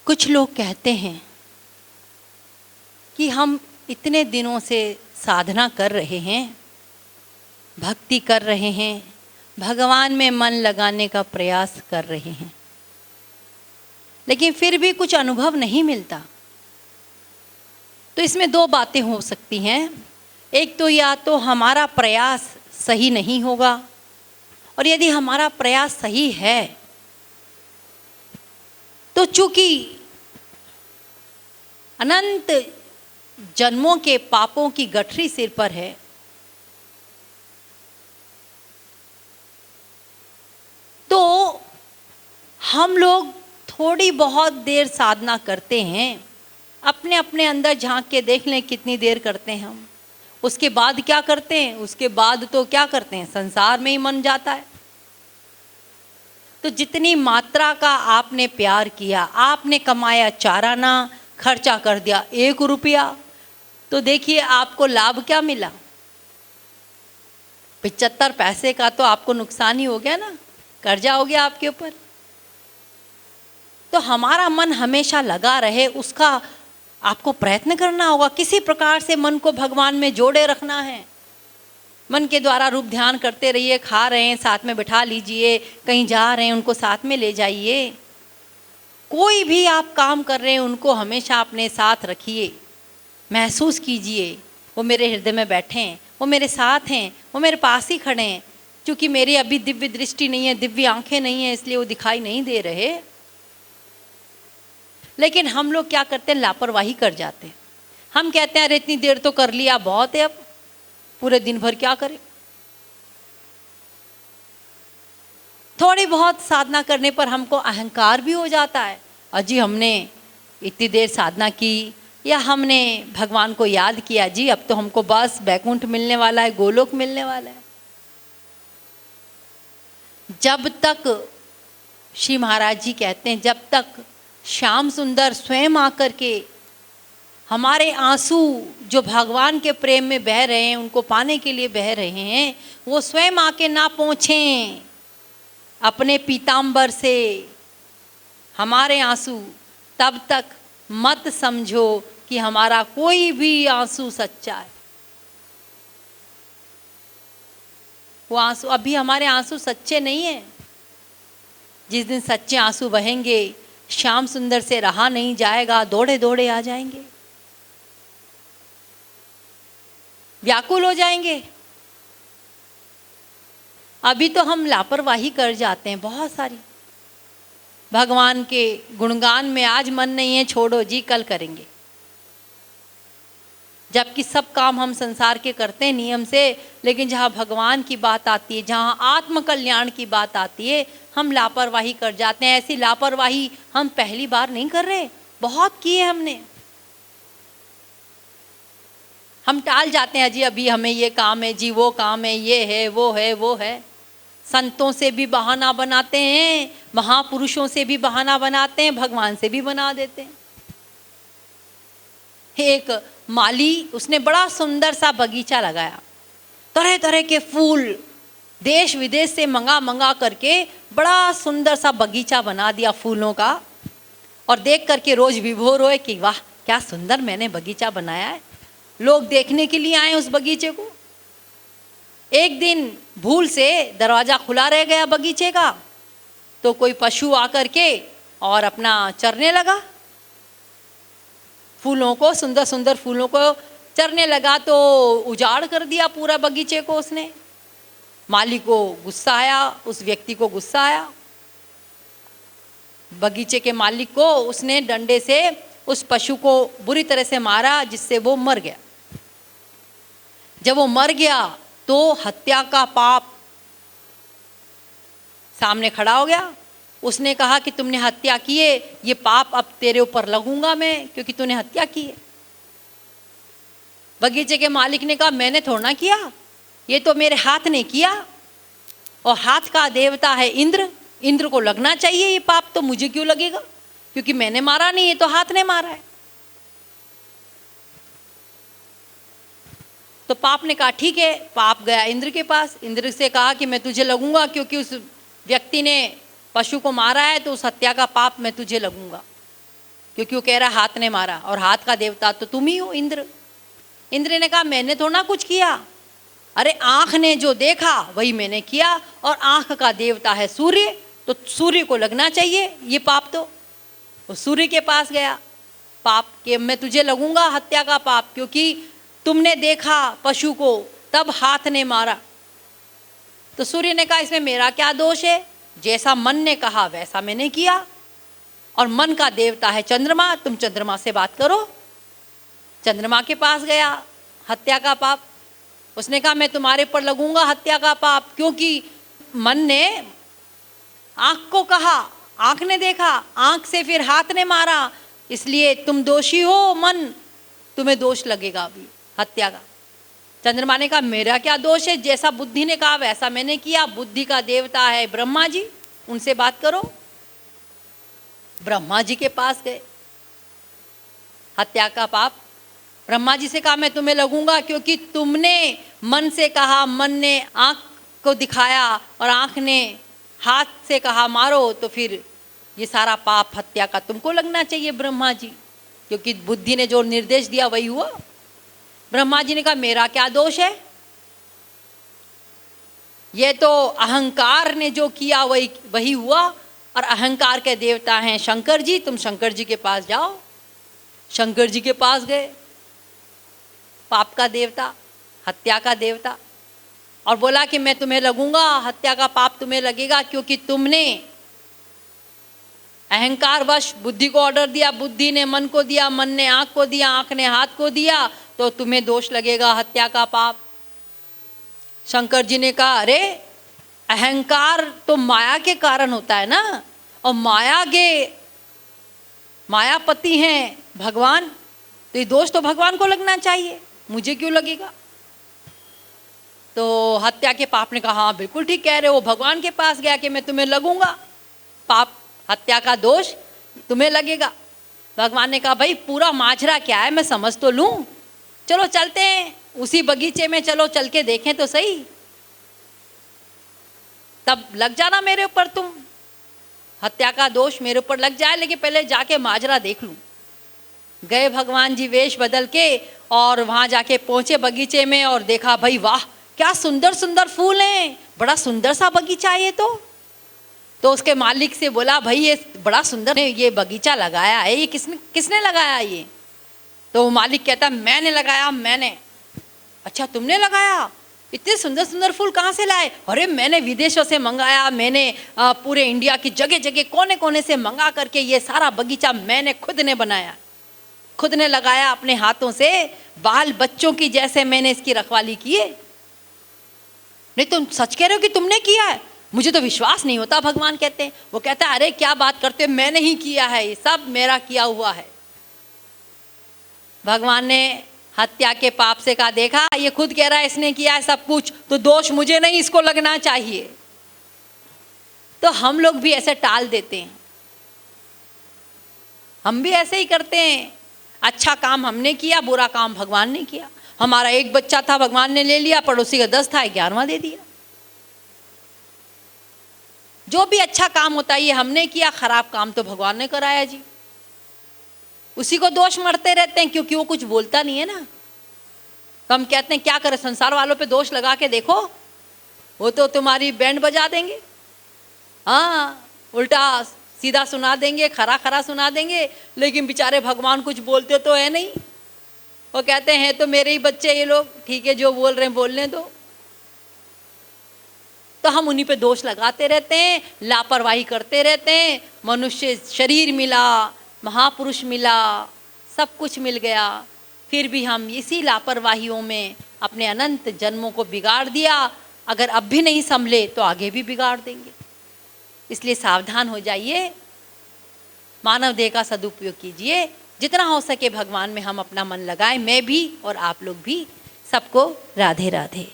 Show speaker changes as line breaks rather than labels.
कुछ लोग कहते हैं कि हम इतने दिनों से साधना कर रहे हैं, भक्ति कर रहे हैं, भगवान में मन लगाने का प्रयास कर रहे हैं, लेकिन फिर भी कुछ अनुभव नहीं मिलता। तो इसमें दो बातें हो सकती हैं। एक तो या तो हमारा प्रयास सही नहीं होगा, और यदि हमारा प्रयास सही है तो चूंकि अनंत जन्मों के पापों की गठरी सिर पर है, तो हम लोग थोड़ी बहुत देर साधना करते हैं, अपने अपने अंदर झांक के देख लें कितनी देर करते हैं हम। उसके बाद क्या करते हैं? उसके बाद तो क्या करते हैं, संसार में ही मन जाता है। तो जितनी मात्रा का आपने प्यार किया, आपने कमाया 4 आना, खर्चा कर दिया 1 रुपया, तो देखिए आपको लाभ क्या मिला? 75 पैसे का तो आपको नुकसान ही हो गया ना, कर्जा हो गया आपके ऊपर। तो हमारा मन हमेशा लगा रहे, उसका आपको प्रयत्न करना होगा। किसी प्रकार से मन को भगवान में जोड़े रखना है। मन के द्वारा रूप ध्यान करते रहिए, खा रहे हैं साथ में बिठा लीजिए, कहीं जा रहे हैं उनको साथ में ले जाइए, कोई भी आप काम कर रहे हैं उनको हमेशा अपने साथ रखिए। महसूस कीजिए वो मेरे हृदय में बैठे हैं, वो मेरे साथ हैं, वो मेरे पास ही खड़े हैं। क्योंकि मेरी अभी दिव्य दृष्टि नहीं है, दिव्य आंखें नहीं है, इसलिए वो दिखाई नहीं दे रहे। लेकिन हम लोग क्या करते हैं, लापरवाही कर जाते हैं। हम कहते हैं अरे इतनी देर तो कर लिया, बहुत है, अब पूरे दिन भर क्या करें। थोड़ी बहुत साधना करने पर हमको अहंकार भी हो जाता है, अजी हमने इतनी देर साधना की, या हमने भगवान को याद किया, जी अब तो हमको बस बैकुंठ मिलने वाला है, गोलोक मिलने वाला है। जब तक श्री महाराज जी कहते हैं, जब तक श्याम सुंदर स्वयं आकर के हमारे आंसू जो भगवान के प्रेम में बह रहे हैं, उनको पाने के लिए बह रहे हैं, वो स्वयं आके ना पहुँचें अपने पीतांबर से हमारे आंसू, तब तक मत समझो कि हमारा कोई भी आंसू सच्चा है। वो आंसू, अभी हमारे आंसू सच्चे नहीं हैं। जिस दिन सच्चे आंसू बहेंगे, श्याम सुंदर से रहा नहीं जाएगा, दौड़े दौड़े आ जाएंगे, व्याकुल हो जाएंगे। अभी तो हम लापरवाही कर जाते हैं बहुत सारी। भगवान के गुणगान में आज मन नहीं है, छोड़ो जी कल करेंगे, जबकि सब काम हम संसार के करते हैं नियम से। लेकिन जहाँ भगवान की बात आती है, जहाँ आत्म कल्याण की बात आती है, हम लापरवाही कर जाते हैं। ऐसी लापरवाही हम पहली बार नहीं कर रहे, बहुत की है हमने। हम टाल जाते हैं, जी अभी हमें ये काम है, जी वो काम है, ये है वो है वो है। संतों से भी बहाना बनाते हैं, महापुरुषों से भी बहाना बनाते हैं, भगवान से भी बना देते हैं। एक माली, उसने बड़ा सुंदर सा बगीचा लगाया, तरह तरह के फूल देश विदेश से मंगा मंगा करके बड़ा सुंदर सा बगीचा बना दिया फूलों का। और देख करके रोज विभोर होए कि वाह क्या सुंदर मैंने बगीचा बनाया है। लोग देखने के लिए आए उस बगीचे को। एक दिन भूल से दरवाज़ा खुला रह गया बगीचे का, तो कोई पशु आकर के और अपना चरने लगा, फूलों को, सुंदर सुंदर फूलों को चरने लगा। तो उजाड़ कर दिया पूरा बगीचे को उसने। माली को गुस्सा आया, उस व्यक्ति को गुस्सा आया। बगीचे के मालिक को उसने डंडे से उस पशु को बुरी तरह से मारा, जिससे वो मर गया। जब वो मर गया तो हत्या का पाप सामने खड़ा हो गया। उसने कहा कि तुमने हत्या की है, ये पाप अब तेरे ऊपर लगूंगा मैं, क्योंकि तूने हत्या की है। बगीचे के मालिक ने कहा मैंने थोड़ा ना किया, ये तो मेरे हाथ ने किया, और हाथ का देवता है इंद्र, इंद्र को लगना चाहिए ये पाप, तो मुझे क्यों लगेगा, क्योंकि मैंने मारा नहीं, ये तो हाथ ने मारा है। तो पाप ने कहा ठीक है। पाप गया इंद्र के पास, इंद्र से कहा कि मैं तुझे लगूंगा, क्योंकि उस व्यक्ति ने पशु को मारा है, तो उस हत्या का पाप मैं तुझे लगूंगा। क्योंकि वो कह रहा हाथ ने मारा, और हाथ का देवता तो तुम ही हो, इंद्र। इंद्र ने कहा मैंने थोड़ा कुछ किया, अरे आँख ने जो देखा वही मैंने किया, और आँख का देवता है सूर्य, तो सूर्य को लगना चाहिए ये पाप। तो वो सूर्य के पास गया, पाप के मैं तुझे लगूंगा हत्या का पाप, क्योंकि तुमने देखा पशु को तब हाथ ने मारा। तो सूर्य ने कहा इसमें मेरा क्या दोष है, जैसा मन ने कहा वैसा मैंने किया, और मन का देवता है चंद्रमा, तुम चंद्रमा से बात करो। चंद्रमा के पास गया, हत्या का पाप। उसने कहा मैं तुम्हारे पर लगूंगा हत्या का पाप, क्योंकि मन ने आँख को कहा, आँख ने देखा, आँख से फिर हाथ ने मारा, इसलिए तुम दोषी हो मन, तुम्हें दोष लगेगा अभी हत्या का। चंद्रमा ने कहा मेरा क्या दोष है, जैसा बुद्धि ने कहा वैसा मैंने किया, बुद्धि का देवता है ब्रह्मा जी, उनसे बात करो। ब्रह्मा जी के पास गए, हत्या का पाप। ब्रह्मा जी से कहा मैं तुम्हें लगूंगा, क्योंकि तुमने मन से कहा, मन ने आँख को दिखाया और आँख ने हाथ से कहा मारो, तो फिर ये सारा पाप हत्या का तुमको लगना चाहिए ब्रह्मा जी, क्योंकि बुद्धि ने जो निर्देश दिया वही हुआ। ब्रह्मा जी ने कहा मेरा क्या दोष है, ये तो अहंकार ने जो किया वही हुआ, और अहंकार के देवता हैं शंकर जी, तुम शंकर जी के पास जाओ। शंकर जी के पास गए, पाप का देवता, हत्या का देवता, और बोला कि मैं तुम्हें लगूंगा, हत्या का पाप तुम्हें लगेगा, क्योंकि तुमने अहंकार वश बुद्धि को ऑर्डर दिया, बुद्धि ने मन को दिया, मन ने आँख को दिया, आँख ने हाथ को दिया, तो तुम्हें दोष लगेगा हत्या का पाप। शंकर जी ने कहा अरे अहंकार तो माया के कारण होता है ना, और मायापति हैं भगवान, तो ये दोष तो भगवान को लगना चाहिए, मुझे क्यों लगेगा। तो हत्या के पाप ने कहा हाँ बिल्कुल ठीक कह रहे हो, भगवान के पास गया कि मैं तुम्हें लगूंगा, पाप हत्या का दोष तुम्हें लगेगा। भगवान ने कहा भाई पूरा माजरा क्या है मैं समझ तो लूं, चलो चलते हैं उसी बगीचे में, चलो चल के देखें तो सही, तब लग जाना मेरे ऊपर, तुम हत्या का दोष मेरे ऊपर लग जाए, लेकिन पहले जाके माजरा देख लूं। गए भगवान जी वेश बदल के, और वहां जाके पहुंचे बगीचे में, और देखा भाई वाह क्या सुंदर सुंदर फूल हैं, बड़ा सुंदर सा बगीचा है ये तो उसके मालिक से बोला भाई ये बड़ा सुंदर ये बगीचा लगाया है, ये किसने लगाया ये। तो वो मालिक कहता मैंने लगाया, मैंने। अच्छा तुमने लगाया, इतने सुंदर सुंदर फूल कहाँ से लाए। अरे मैंने विदेशों से मंगाया, मैंने पूरे इंडिया की जगह जगह कोने कोने से मंगा करके ये सारा बगीचा मैंने खुद ने बनाया, खुद ने लगाया अपने हाथों से, बाल बच्चों की जैसे मैंने इसकी रखवाली की है। नहीं तुम सच कह रहे हो कि तुमने किया है, मुझे तो विश्वास नहीं होता। भगवान कहते हैं, वो कहता है अरे क्या बात करते हो, मैंने ही किया है, ये सब मेरा किया हुआ है। भगवान ने हत्या के पाप से कहा देखा ये खुद कह रहा है इसने किया है सब कुछ, तो दोष मुझे नहीं इसको लगना चाहिए। तो हम लोग भी ऐसे टाल देते हैं, हम भी ऐसे ही करते हैं, अच्छा काम हमने किया, बुरा काम भगवान ने किया। हमारा एक बच्चा था भगवान ने ले लिया, पड़ोसी का 10 था 11वां दे दिया। जो भी अच्छा काम होता है ये हमने किया, खराब काम तो भगवान ने कराया जी। उसी को दोष मरते रहते हैं क्योंकि वो कुछ बोलता नहीं है ना। तो हम कहते हैं क्या करें, संसार वालों पे दोष लगा के देखो, वो तो तुम्हारी बैंड बजा देंगे, हाँ उल्टा सीधा सुना देंगे, खरा खरा सुना देंगे, लेकिन बेचारे भगवान कुछ बोलते तो है नहीं। वो कहते हैं तो मेरे ही बच्चे ये लोग, ठीक है जो बोल रहे हैं बोलने दो। तो हम उन्हीं पे दोष लगाते रहते हैं, लापरवाही करते रहते हैं। मनुष्य शरीर मिला, महापुरुष मिला, सब कुछ मिल गया, फिर भी हम इसी लापरवाहियों में अपने अनंत जन्मों को बिगाड़ दिया। अगर अब भी नहीं संभले तो आगे भी बिगाड़ देंगे। इसलिए सावधान हो जाइए, मानव देह का सदुपयोग कीजिए, जितना हो सके भगवान में हम अपना मन लगाएं, मैं भी और आप लोग भी। सबको राधे राधे।